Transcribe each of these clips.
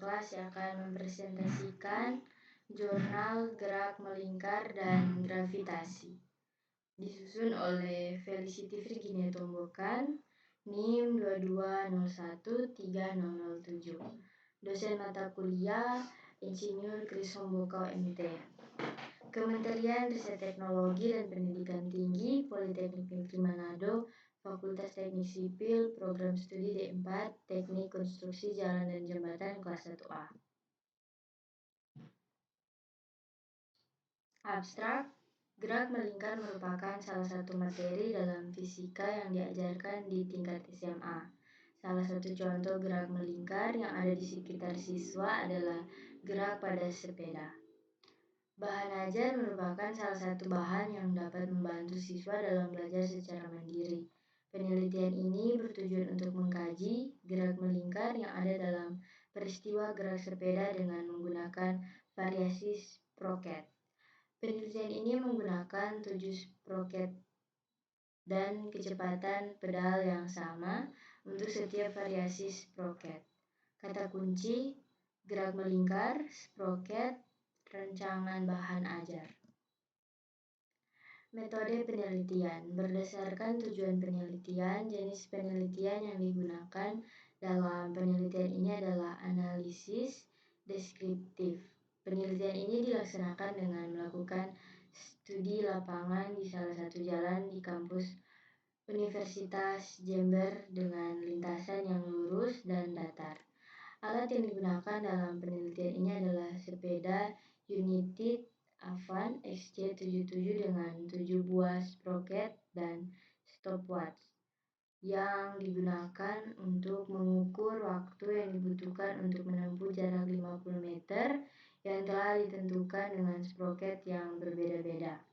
kelas yang akan mempresentasikan jurnal gerak melingkar dan gravitasi. Disusun oleh Felicity Virginia Tombokan, NIM 22013007. Dosen mata kuliah Insinyur Kris Hombokau MT. Kementerian Riset Teknologi dan Pendidikan Tinggi, Politeknik Negeri Manado, Fakultas Teknik Sipil, Program Studi D4, Teknik Konstruksi Jalan dan Jembatan kelas 1A. Abstrak, gerak melingkar merupakan salah satu materi dalam fisika yang diajarkan di tingkat SMA. Salah satu contoh gerak melingkar yang ada di sekitar siswa adalah gerak pada sepeda. Bahan ajar merupakan salah satu bahan yang dapat membantu siswa dalam belajar secara mandiri. Penelitian ini bertujuan untuk mengkaji gerak melingkar yang ada dalam peristiwa gerak sepeda dengan menggunakan variasi sprocket. Penelitian ini menggunakan 7 sprocket dan kecepatan pedal yang sama untuk setiap variasi sprocket. Kata kunci: gerak melingkar, sprocket, rancangan bahan ajar. Metode penelitian berdasarkan tujuan penelitian. Jenis penelitian yang digunakan dalam penelitian ini adalah analisis deskriptif. Penelitian ini dilaksanakan dengan melakukan studi lapangan di salah satu jalan di kampus Universitas Jember dengan lintasan yang lurus dan datar. Alat yang digunakan dalam penelitian ini adalah sepeda United Avan XC77 dengan 7 buah sprocket dan stopwatch yang digunakan untuk mengukur waktu yang dibutuhkan untuk menempuh jarak 50 meter yang telah ditentukan dengan sprocket yang berbeda-beda.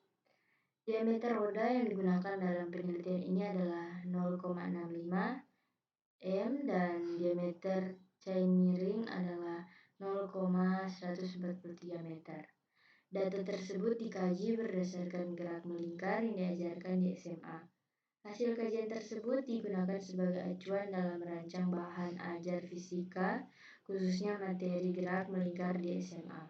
Diameter roda yang digunakan dalam penelitian ini adalah 0,65 m dan diameter chain ring adalah 0,143 meter. Data tersebut dikaji berdasarkan gerak melingkar yang diajarkan di SMA. Hasil kajian tersebut digunakan sebagai acuan dalam merancang bahan ajar fisika, khususnya materi gerak melingkar di SMA.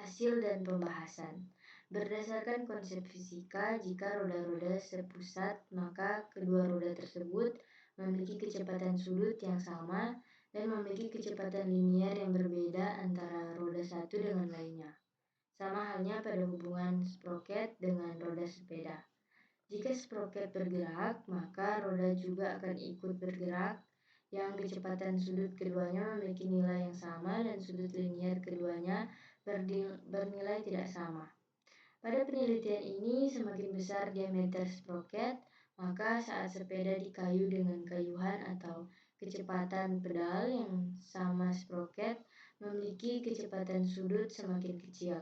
Hasil dan pembahasan. Berdasarkan konsep fisika, jika roda-roda sepusat, maka kedua roda tersebut memiliki kecepatan sudut yang sama dan memiliki kecepatan linier yang berbeda antara roda satu dengan lainnya. Sama halnya pada hubungan sprocket dengan roda sepeda. Jika sprocket bergerak, maka roda juga akan ikut bergerak, yang kecepatan sudut keduanya memiliki nilai yang sama dan sudut linier keduanya bernilai tidak sama. Pada penelitian ini, semakin besar diameter sprocket, maka saat sepeda dikayu dengan kayuhan atau kecepatan pedal yang sama, sprocket memiliki kecepatan sudut semakin kecil.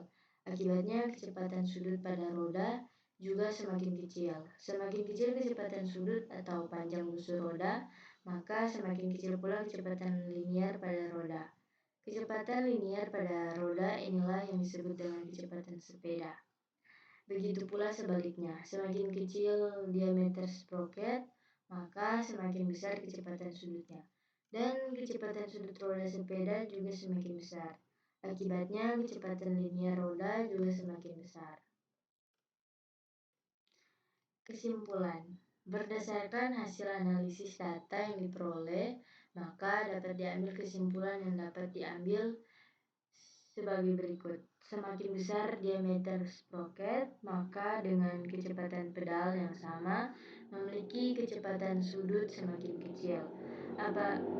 Akibatnya, kecepatan sudut pada roda juga semakin kecil. Semakin kecil kecepatan sudut atau panjang busur roda, maka semakin kecil pula kecepatan linier pada roda. Kecepatan linier pada roda inilah yang disebut dengan kecepatan sepeda. Begitu pula sebaliknya, semakin kecil diameter sprocket, maka semakin besar kecepatan sudutnya. Dan kecepatan sudut roda sepeda juga semakin besar. Akibatnya, kecepatan linier roda juga semakin besar. Kesimpulan. Berdasarkan hasil analisis data yang diperoleh, maka dapat diambil kesimpulan yang dapat diambil sebagai berikut. Semakin besar diameter sprocket, maka dengan kecepatan pedal yang sama, memiliki kecepatan sudut semakin kecil.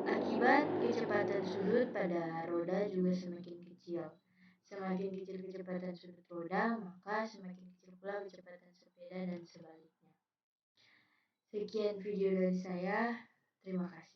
Akibat kecepatan sudut pada roda juga semakin kecil. Semakin kecil kecepatan sudut roda, maka semakin kecil pula kecepatan sepeda dan sebaliknya. Sekian video dari saya. Terima kasih.